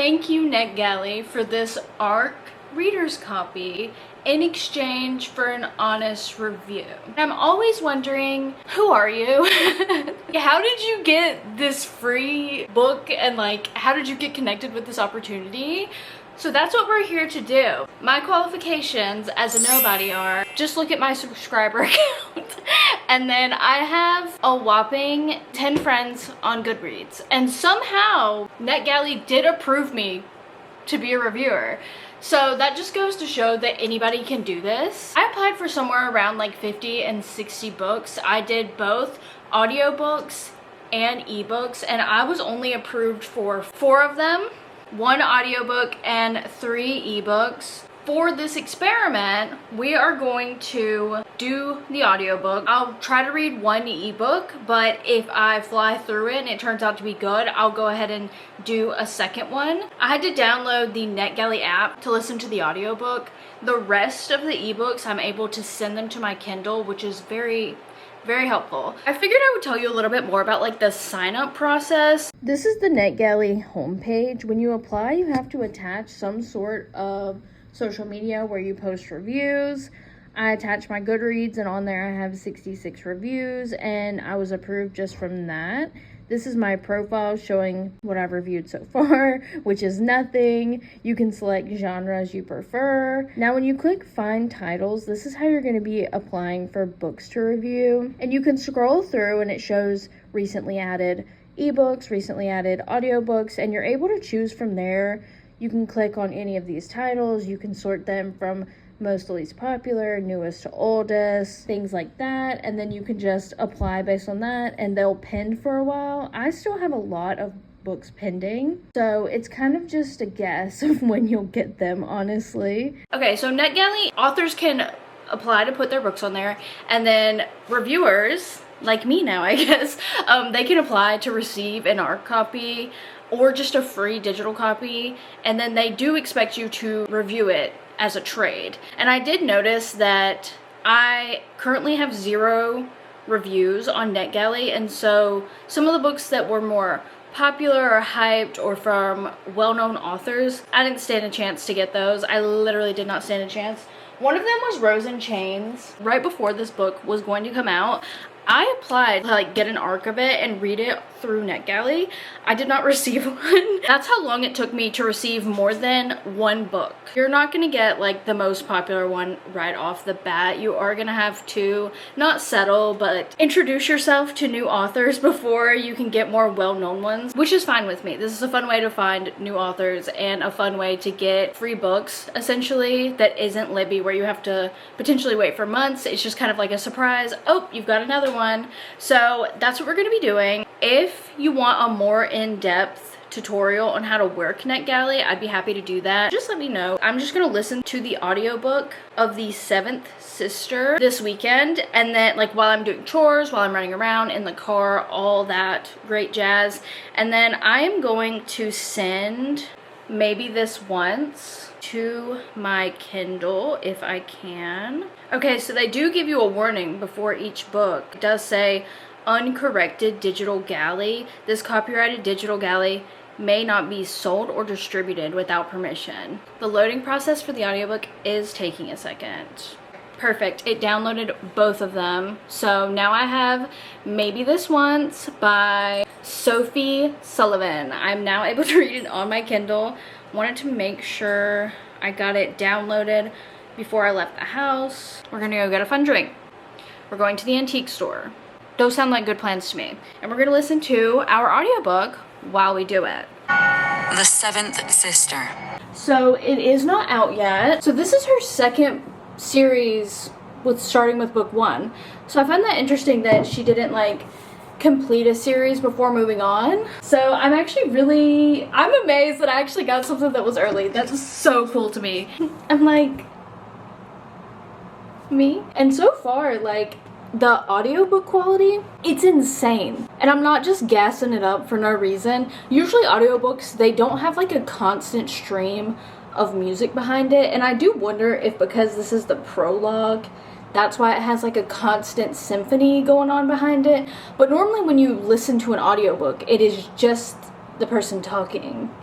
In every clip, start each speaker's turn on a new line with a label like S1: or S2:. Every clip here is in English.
S1: Thank you, NetGalley, for this ARC reader's copy in exchange for an honest review. I'm always wondering, who are you? How did you get this free book, and like, how did you get connected with this opportunity? So that's what we're here to do. My qualifications as a nobody are, just look at my subscriber count. And then I have a whopping 10 friends on Goodreads. And somehow NetGalley did approve me to be a reviewer. So that just goes to show that anybody can do this. I applied for somewhere around like 50 and 60 books. I did both audiobooks and ebooks, and I was only approved for 4 of them. 1 audiobook and 3 ebooks. For this experiment, we are going to do the audiobook. I'll try to read 1 ebook, but if I fly through it and it turns out to be good, I'll go ahead and do a second one. I had to download the NetGalley app to listen to the audiobook. The rest of the ebooks, I'm able to send them to my Kindle, which is very helpful. I figured I would tell you a little bit more about like the sign up process. This is the NetGalley homepage. When you apply, you have to attach some sort of social media where you post reviews. I attach my Goodreads, and on there I have 66 reviews, and I was approved just from that. This is my profile showing what I've reviewed so far, which is nothing. You can select genres you prefer. Now when you click find titles, this is how you're going to be applying for books to review. And you can scroll through and it shows recently added ebooks, recently added audiobooks, and you're able to choose from there. You can click on any of these titles. You can sort them from most to least popular, newest to oldest, things like that, and then you can just apply based on that, and they'll pend for a while. I still have a lot of books pending, so it's kind of just a guess of when you'll get them, honestly. Okay, so NetGalley, authors can apply to put their books on there, and then reviewers, like me now, I guess, they can apply to receive an ARC copy or just a free digital copy, and then they do expect you to review it as a trade. And I did notice that I currently have 0 reviews on NetGalley, and so some of the books that were more popular or hyped or from well-known authors, I didn't stand a chance to get those. I literally did not stand a chance. One of them was Rose in Chains. Right before this book was going to come out, I applied to like get an ARC of it and read it through NetGalley. I did not receive one. That's how long it took me to receive more than 1 book. You're not gonna get like the most popular one right off the bat. You are gonna have to not settle, but introduce yourself to new authors before you can get more well-known ones, which is fine with me. This is a fun way to find new authors and a fun way to get free books, essentially, that isn't Libby where you have to potentially wait for months. It's just kind of like a surprise. Oh, you've got another one. So that's what we're going to be doing. If you want a more in-depth tutorial on how to work NetGalley, I'd be happy to do that. Just let me know. I'm just going to listen to the audiobook of The Seventh Sister this weekend, and then like while I'm doing chores, while I'm running around in the car, all that great jazz. And then I am going to send maybe this once to my Kindle if I can. Okay, so they do give you a warning before each book. It does say uncorrected digital galley. This copyrighted digital galley may not be sold or distributed without permission. The loading process for the audiobook is taking a second. Perfect, it downloaded both of them. So now I have Maybe This Once by Sophie Sullivan. I'm now able to read it on my Kindle. Wanted to make sure I got it downloaded before I left the house. We're gonna go get a fun drink. We're going to the antique store. Those sound like good plans to me. And we're gonna listen to our audiobook while we do it.
S2: The Seventh Sister.
S1: So it is not out yet. So this is her second series with starting with book 1. So I find that interesting that she didn't like complete a series before moving on. So I'm amazed that I actually got something that was early. That's so cool to me. I'm like, me? And so far, like, the audiobook quality, it's insane. And I'm not just gassing it up for no reason. Usually audiobooks, they don't have like a constant stream of music behind it, and I do wonder if because this is the prologue, that's why it has like a constant symphony going on behind it. But normally when you listen to an audiobook, it is just the person talking.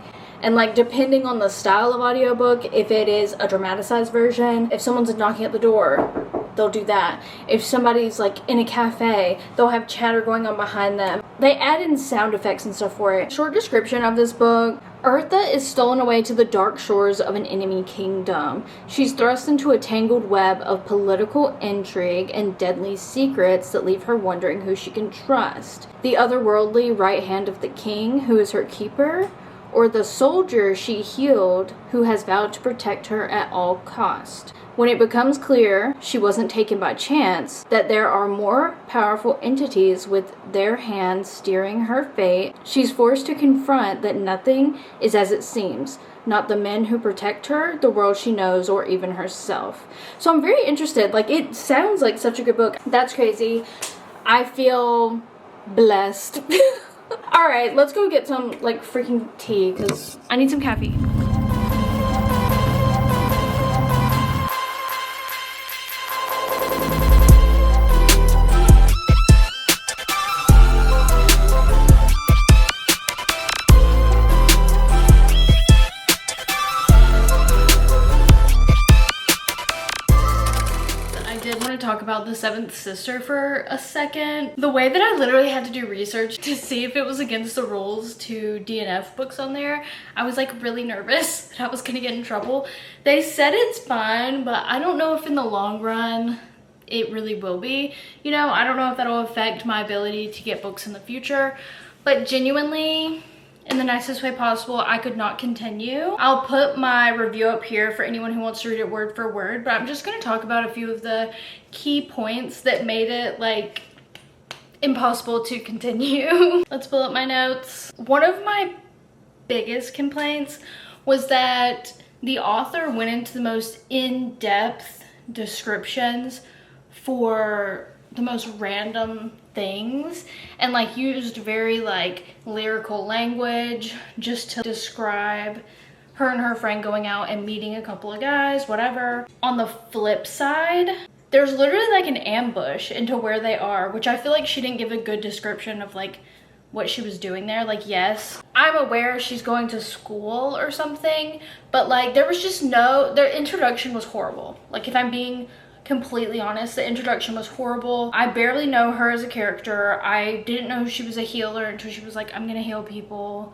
S1: And like depending on the style of audiobook, if it is a dramatized version, if someone's knocking at the door, they'll do that. If somebody's like in a cafe, they'll have chatter going on behind them. They add in sound effects and stuff for it. Short description of this book: Eartha is stolen away to the dark shores of an enemy kingdom. She's thrust into a tangled web of political intrigue and deadly secrets that leave her wondering who she can trust. The otherworldly right hand of the king, who is her keeper, or the soldier she healed, who has vowed to protect her at all cost. When it becomes clear she wasn't taken by chance, that there are more powerful entities with their hands steering her fate, she's forced to confront that nothing is as it seems. Not the men who protect her, the world she knows, or even herself. So I'm very interested. Like, it sounds like such a good book. That's crazy. I feel blessed. Alright, let's go get some, like, freaking tea, because I need some caffeine. Talk about the seventh sister for a second. The way that I literally had to do research to see if it was against the rules to DNF books on there, I was like really nervous that I was gonna get in trouble. They said it's fine, but I don't know if in the long run it really will be. You know, I don't know if that'll affect my ability to get books in the future, but genuinely, in the nicest way possible, I could not continue. I'll put my review up here for anyone who wants to read it word for word, but I'm just gonna talk about a few of the key points that made it like impossible to continue. Let's pull up my notes. One of my biggest complaints was that the author went into the most in-depth descriptions for the most random things and like used very like lyrical language just to describe her and her friend going out and meeting a couple of guys, whatever. On the flip side, there's literally like an ambush into where they are, which I feel like she didn't give a good description of like what she was doing there. Like, yes, I'm aware she's going to school or something, but like there was just their introduction was horrible. Like, if I'm being completely honest, the introduction was horrible. I barely know her as a character. I didn't know she was a healer until she was like, I'm gonna heal people.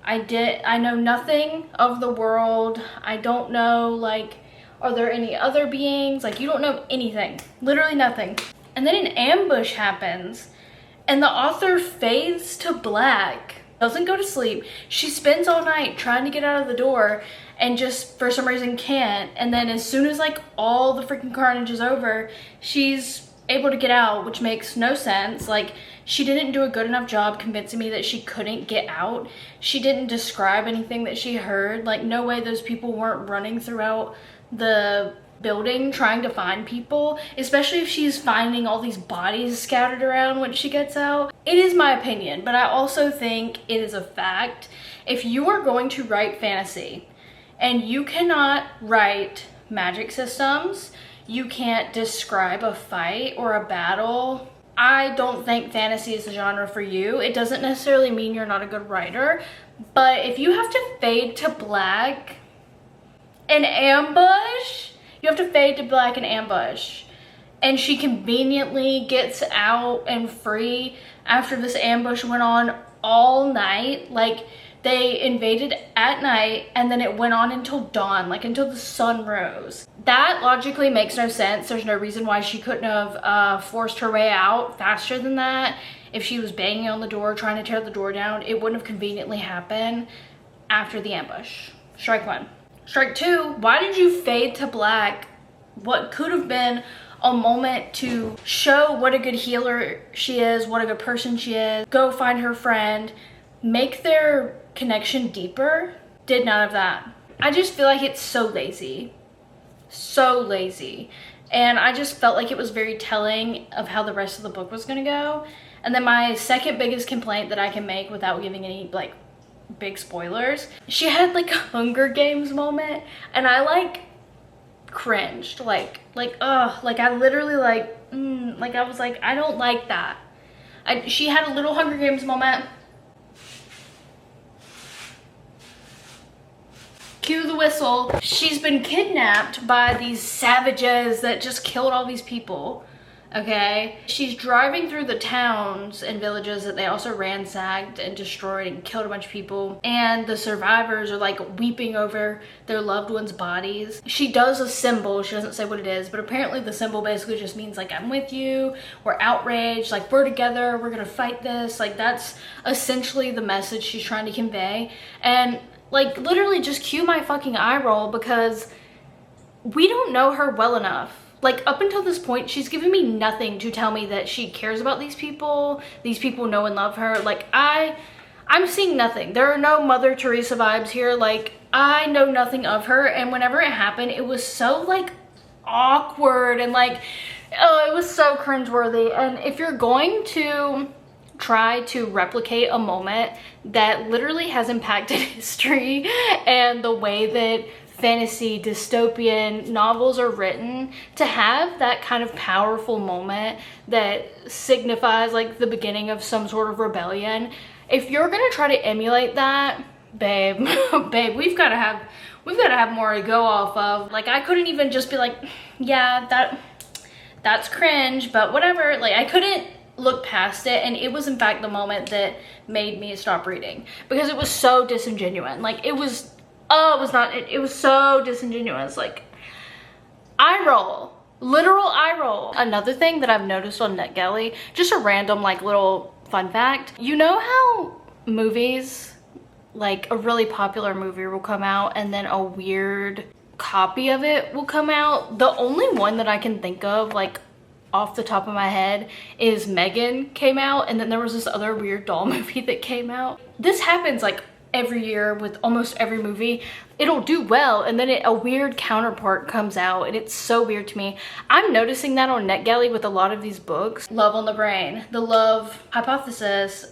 S1: I know nothing of the world. I don't know, like, are there any other beings? Like, you don't know anything, literally nothing. And then an ambush happens and the author fades to black, doesn't go to sleep. She spends all night trying to get out of the door and just for some reason can't. And then as soon as like all the freaking carnage is over, she's able to get out, which makes no sense. Like, she didn't do a good enough job convincing me that she couldn't get out. She didn't describe anything that she heard. Like, no way those people weren't running throughout the building trying to find people, especially if she's finding all these bodies scattered around when she gets out. It is my opinion, but I also think it is a fact. If you are going to write fantasy and you cannot write magic systems, you can't describe a fight or a battle, I don't think fantasy is the genre for you. It doesn't necessarily mean you're not a good writer, but if you have to fade to black an ambush, you have to fade to black an ambush, and she conveniently gets out and free after this ambush went on all night. Like, they invaded at night and then it went on until dawn, like until the sun rose. That logically makes no sense. There's no reason why she couldn't have forced her way out faster than that. If she was banging on the door trying to tear the door down, it wouldn't have conveniently happened after the ambush. Strike one. Strike two, why did you fade to black what could have been a moment to show what a good healer she is, what a good person she is, go find her friend, make their connection deeper? Did none of that. I just feel like it's so lazy. So lazy. And I just felt like it was very telling of how the rest of the book was gonna go. And then my second biggest complaint that I can make without giving any like big spoilers, she had like a Hunger Games moment and I like cringed, like I literally like I was like, I don't like that. She had a little Hunger Games moment cue the whistle. She's been kidnapped by these savages that just killed all these people. Okay, she's driving through the towns and villages that they also ransacked and destroyed and killed a bunch of people, and the survivors are like weeping over their loved ones' bodies. She does a symbol, she doesn't say what it is, but apparently the symbol basically just means like, I'm with you, we're outraged, like we're together, we're gonna fight this. Like that's essentially the message she's trying to convey. And like literally just cue my fucking eye roll, because we don't know her well enough. Like up until this point, she's given me nothing to tell me that she cares about these people know and love her. Like I'm seeing nothing. There are no Mother Teresa vibes here. Like I know nothing of her, and whenever it happened, it was so like awkward and like, oh, it was so cringeworthy. And if you're going to try to replicate a moment that literally has impacted history and the way that fantasy dystopian novels are written, to have that kind of powerful moment that signifies like the beginning of some sort of rebellion, if you're gonna try to emulate that, babe, we've got to have more to go off of. Like I couldn't even just be like, yeah, that's cringe, but whatever. Like I couldn't look past it, and it was in fact the moment that made me stop reading, because it was so disingenuous. Like it was, oh, it was so disingenuous. Like eye roll, literal eye roll. Another thing that I've noticed on NetGalley, just a random like little fun fact, you know how movies, like a really popular movie will come out and then a weird copy of it will come out? The only one that I can think of like off the top of my head is Megan came out, and then there was this other weird doll movie that came out. This happens like every year with almost every movie. It'll do well, and then a weird counterpart comes out, and it's so weird to me. I'm noticing that on NetGalley with a lot of these books. Love on the Brain, The Love Hypothesis,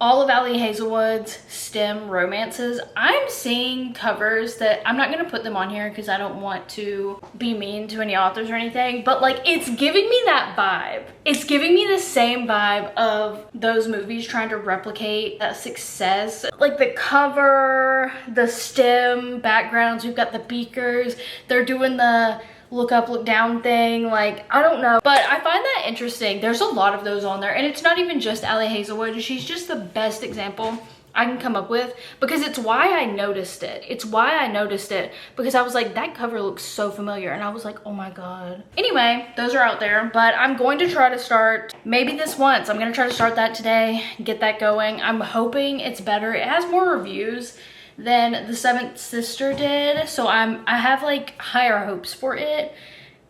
S1: all of Ali Hazelwood's STEM romances. I'm seeing covers that I'm not gonna put them on here because I don't want to be mean to any authors or anything, but like it's giving me that vibe. It's giving me the same vibe of those movies trying to replicate that success. Like the cover, the STEM backgrounds, we've got the beakers, they're doing the look up, look down thing. Like, I don't know, but I find that interesting. There's a lot of those on there, and it's not even just Ali Hazelwood. She's just the best example I can come up with, because it's why I noticed it. It's why I noticed it, because I was like, that cover looks so familiar, and I was like, oh my god. Anyway, those are out there, but I'm going to try to start maybe this once. I'm gonna try to start that today, get that going. I'm hoping it's better. It has more reviews than The Seventh Sister did, so I have like higher hopes for it,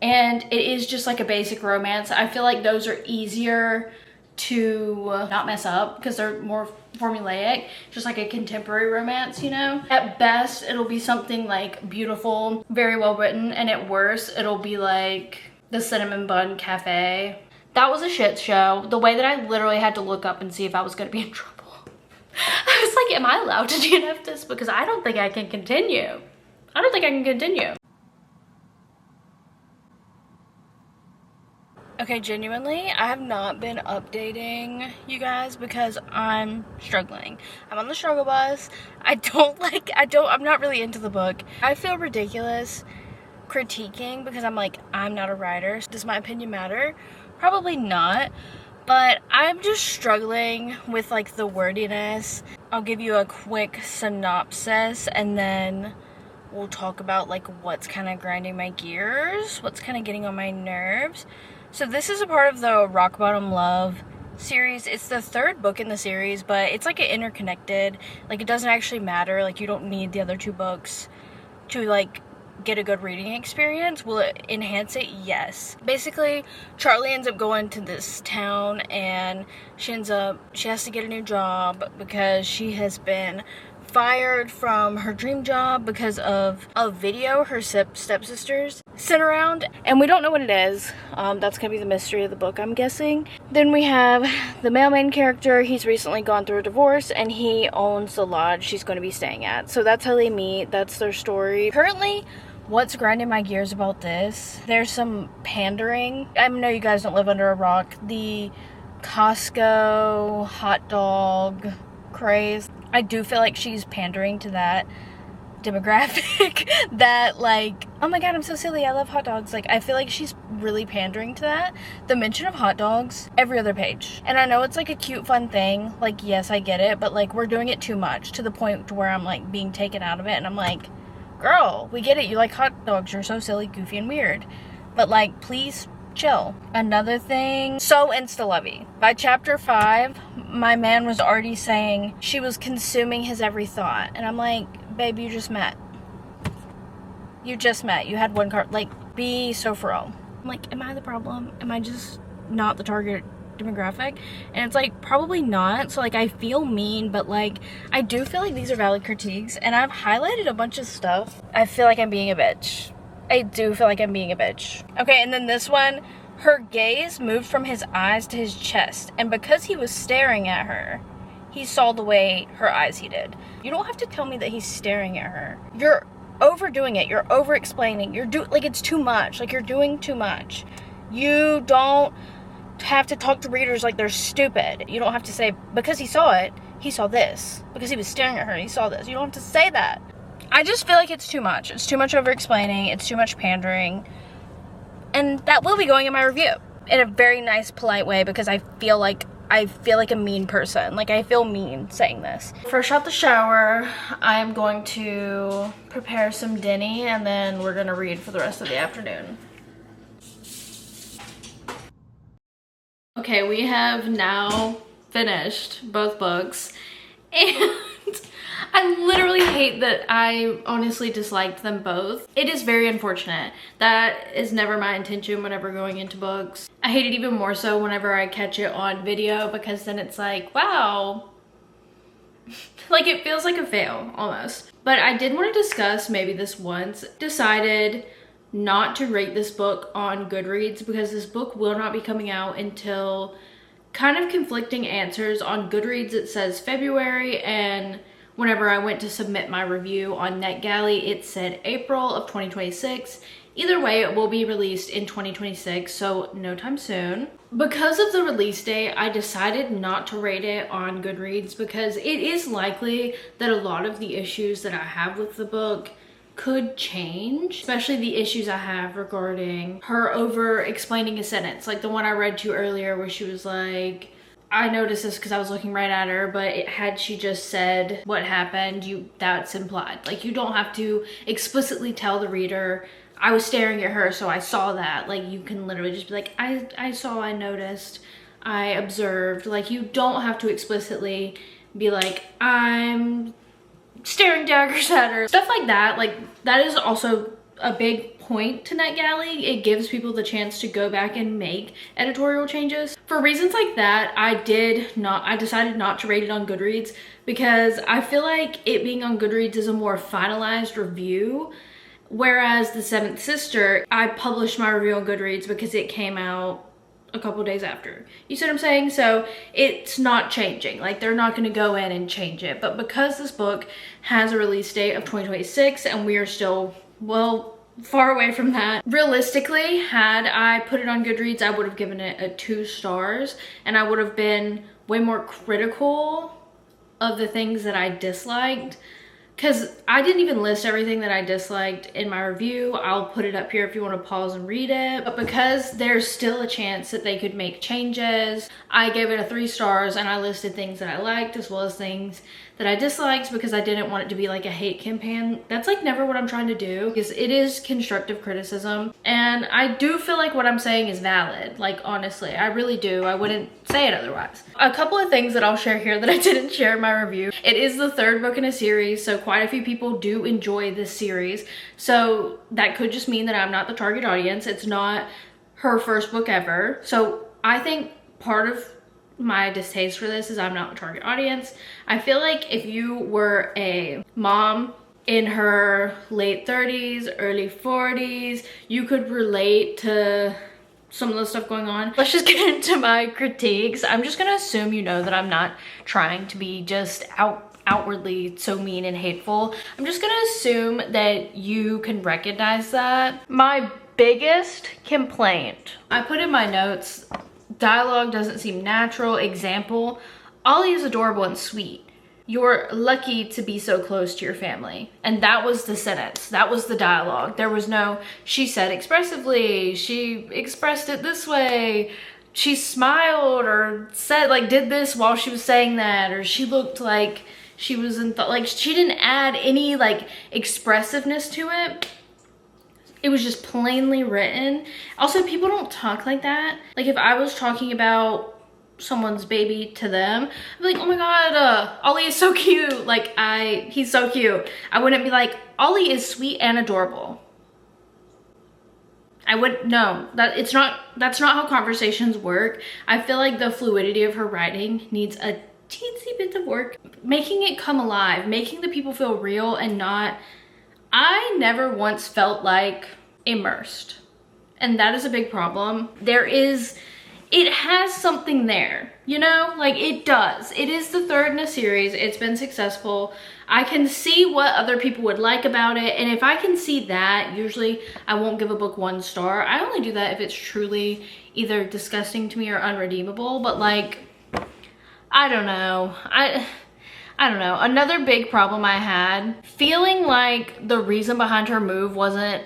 S1: and it is just like a basic romance. I feel like those are easier to not mess up because they're more formulaic, just like a contemporary romance, you know. At best it'll be something like beautiful, very well written, and at worst it'll be like The Cinnamon Bun Cafe. That was a shit show. The way that I literally had to look up and see if I was gonna be in trouble. I was like, am I allowed to DNF this? Because I don't think I can continue. I don't think I can continue. Okay, genuinely, I have not been updating you guys because I'm struggling. I'm on the struggle bus. I'm not really into the book. I feel ridiculous critiquing because I'm like, I'm not a writer. Does my opinion matter? Probably not. But I'm just struggling with like the wordiness. I'll give you a quick synopsis and then we'll talk about like what's kind of grinding my gears, what's kind of getting on my nerves. So this is a part of the Rock Bottom Love series. It's the third book in the series, but it's like interconnected. Like it doesn't actually matter. Like you don't need the other two books to like get a good reading experience. Will it enhance it? Yes. Basically, Charlie ends up going to this town, and she has to get a new job because she has been fired from her dream job because of a video her stepsisters sent around, and we don't know what it is. That's gonna be the mystery of the book, I'm guessing. Then we have the male main character. He's recently gone through a divorce, and he owns the lodge she's going to be staying at. So that's how they meet. That's their story. Currently, what's grinding my gears about this, there's some pandering. I know you guys don't live under a rock. The Costco hot dog craze, I do feel like she's pandering to that demographic that like, oh my god, I'm so silly, I love hot dogs. Like, I feel like she's really pandering to that. The mention of hot dogs every other page. And I know it's like a cute, fun thing. Like, yes, I get it, but like, we're doing it too much to the point to where I'm like being taken out of it. And I'm like, girl, we get it. You like hot dogs. You're so silly, goofy, and weird. But like, please chill. Another thing, so insta-lovey. By chapter 5, my man was already saying she was consuming his every thought. And I'm like, babe, you just met. You just met. You had one card. Like, be so for real. I'm like, am I the problem? Am I just not the target demographic? And it's like, probably not. So like, I feel mean, but like, I do feel like these are valid critiques, and I've highlighted a bunch of stuff. I feel like I'm being a bitch. I do feel like I'm being a bitch. Okay, and then this one, her gaze moved from his eyes to his chest, and because he was staring at her, he saw the way her eyes he did. You don't have to tell me that he's staring at her. You're overdoing it. You're over explaining. Like, it's too much. Like, you're doing too much. You don't have to talk to readers like they're stupid. You don't have to say, because he saw it, he saw this. Because he was staring at her, he saw this. You don't have to say that. I just feel like it's too much. It's too much over-explaining. It's too much pandering. And that will be going in my review in a very nice, polite way, because I feel like a mean person. Like, I feel mean saying this. Fresh out the shower, I'm going to prepare some dinner, and then we're gonna read for the rest of the afternoon. Okay, we have now finished both books, and I literally hate that I honestly disliked them both. It is very unfortunate. That is never my intention whenever going into books. I hate it even more so whenever I catch it on video, because then it's like, wow. Like, it feels like a fail almost. But I did want to discuss maybe this once. Decided not to rate this book on Goodreads because this book will not be coming out until kind of conflicting answers. On Goodreads it says February, and whenever I went to submit my review on NetGalley, it said April of 2026. Either way, it will be released in 2026, so no time soon. Because of the release date, I decided not to rate it on Goodreads because it is likely that a lot of the issues that I have with the book could change, especially the issues I have regarding her over explaining a sentence, like the one I read to you earlier where she was like, I noticed this because I was looking right at her, but had she just said what happened, that's implied. Like, you don't have to explicitly tell the reader, I was staring at her, so I saw that. Like, you can literally just be like, I saw, I noticed, I observed. Like, you don't have to explicitly be like, I'm staring daggers at her. Stuff like that. Like, that is also a big point to NetGalley. It gives people the chance to go back and make editorial changes. For reasons like that, I decided not to rate it on Goodreads because I feel like it being on Goodreads is a more finalized review. Whereas The Seventh Sister, I published my review on Goodreads because it came out a couple days after. You see what I'm saying? So it's not changing. Like, they're not going to go in and change it. But because this book has a release date of 2026 and we are still, well, far away from that. Realistically, had I put it on Goodreads, I would have given it a 2 stars, and I would have been way more critical of the things that I disliked. Because I didn't even list everything that I disliked in my review. I'll put it up here if you want to pause and read it. But because there's still a chance that they could make changes, I gave it a 3 stars, and I listed things that I liked as well as things that I disliked because I didn't want it to be like a hate campaign. That's like never what I'm trying to do, because it is constructive criticism. And I do feel like what I'm saying is valid. Like, honestly, I really do. I wouldn't say it otherwise. A couple of things that I'll share here that I didn't share in my review. It is the 3rd book in a series, so quite a few people do enjoy this series. So that could just mean that I'm not the target audience. It's not her first book ever. So I think part of my distaste for this is I'm not the target audience. I feel like if you were a mom in her late 30s, early 40s, you could relate to some of the stuff going on. Let's just get into my critiques. I'm just gonna assume you know that I'm not trying to be just outwardly so mean and hateful. I'm just gonna assume that you can recognize that. My biggest complaint, I put in my notes, dialogue doesn't seem natural. Example, Ollie is adorable and sweet. you're lucky to be so close to your family. And that was the sentence. That was the dialogue. There was no, she said expressively, she expressed it this way, she smiled or said, like, did this while she was saying that, or she looked like she was in thought. Like, she didn't add any, like, expressiveness to it. It was just plainly written. Also, people don't talk like that. Like, if I was talking about someone's baby to them, I'd be like, oh my god, Ollie is so cute. Like, he's so cute. I wouldn't be like, Ollie is sweet and adorable. I would, no, that's not how conversations work. I feel like the fluidity of her writing needs a teensy bit of work. Making it come alive, making the people feel real and not, I never once felt like immersed. And that is a big problem. It has something there, you know? Like, it does. It is the third in a series. It's been successful. I can see what other people would like about it. And if I can see that, usually I won't give a book 1 star. I only do that if it's truly either disgusting to me or unredeemable. But, like, I don't know. I don't know. Another big problem I had, feeling like the reason behind her move wasn't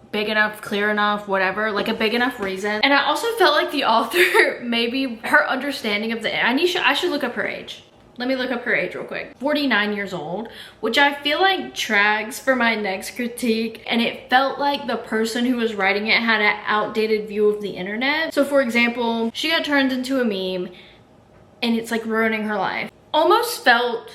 S1: big enough, clear enough, whatever, like a big enough reason. And I also felt like the author, maybe her understanding of I should look up her age. Let me look up her age real quick. 49 years old, which I feel like tracks for my next critique. And it felt like the person who was writing it had an outdated view of the internet. So for example, she got turned into a meme and it's like ruining her life. Almost felt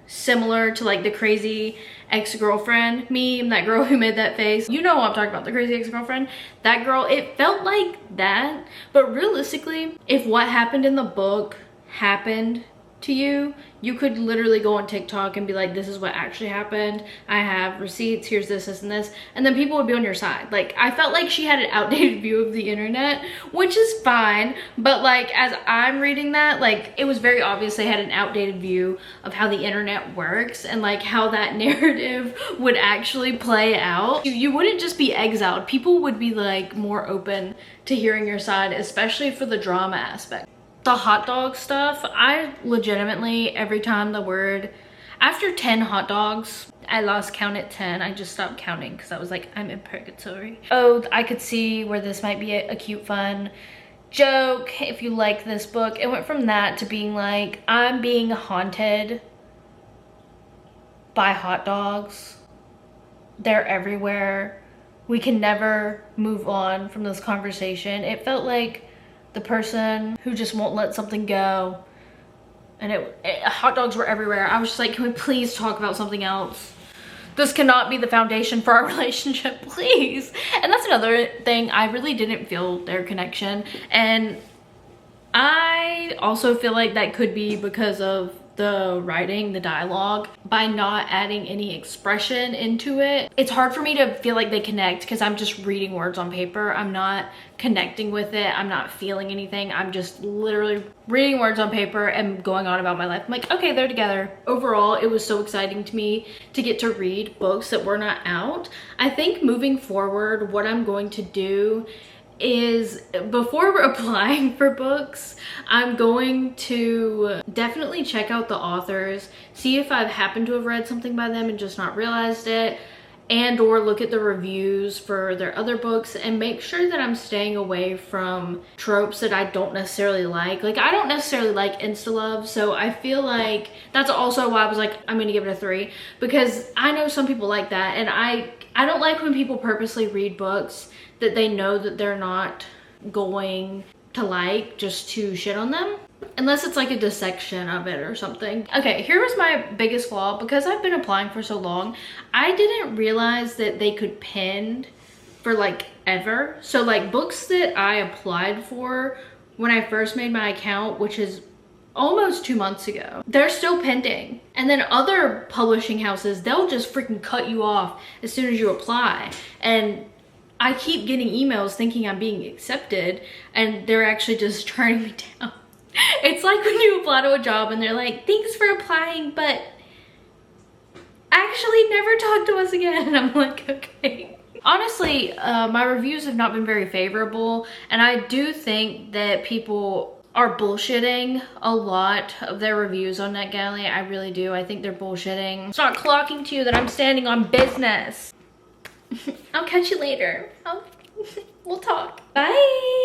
S1: similar to like the crazy ex-girlfriend meme, that girl who made that face. You know what I'm talking about, the crazy ex-girlfriend. That girl, it felt like that. But realistically, if what happened in the book happened to you, you could literally go on TikTok and be like, this is what actually happened. I have receipts, here's this, this, and this. And then people would be on your side. Like, I felt like she had an outdated view of the internet, which is fine. But like, as I'm reading that, like, it was very obvious they had an outdated view of how the internet works and like how that narrative would actually play out. You wouldn't just be exiled. People would be like more open to hearing your side, especially for the drama aspect. The hot dog stuff, I legitimately, every time after 10 hot dogs, I lost count at 10. I just stopped counting because I was like, I'm in purgatory. Oh, I could see where this might be a cute, fun joke if you like this book. It went from that to being like, I'm being haunted by hot dogs. They're everywhere. We can never move on from this conversation. It felt like the person who just won't let something go, and hot dogs were everywhere. I was just like, can we please talk about something else? This cannot be the foundation for our relationship, please. And that's another thing, I really didn't feel their connection. And I also feel like that could be because of the writing, the dialogue. By not adding any expression into it, it's hard for me to feel like they connect because I'm just reading words on paper. I'm not connecting with it. I'm not feeling anything. I'm just literally reading words on paper and going on about my life. I'm like, okay, they're together. Overall, it was so exciting to me to get to read books that were not out. I think moving forward, what I'm going to do is, before applying for books, I'm going to definitely check out the authors, see if I've happened to have read something by them and just not realized it, and or look at the reviews for their other books and make sure that I'm staying away from tropes that I don't necessarily like. Like, I don't necessarily like insta-love, so I feel like that's also why I was like, I'm gonna give it a 3, because I know some people like that, and I don't like when people purposely read books that they know that they're not going to like just to shit on them, unless it's like a dissection of it or something. Okay, here was my biggest flaw. Because I've been applying for so long, I didn't realize that they could pin for like ever. So like books that I applied for when I first made my account, which is almost 2 months ago, they're still pending. And then other publishing houses, they'll just freaking cut you off as soon as you apply. And I keep getting emails thinking I'm being accepted, and they're actually just turning me down. It's like when you apply to a job and they're like, thanks for applying, but actually never talk to us again. And I'm like, okay. Honestly, my reviews have not been very favorable, and I do think that people are bullshitting a lot of their reviews on NetGalley. I really do. I think they're bullshitting. It's not clocking to you that I'm standing on business. I'll catch you later. We'll talk. Bye.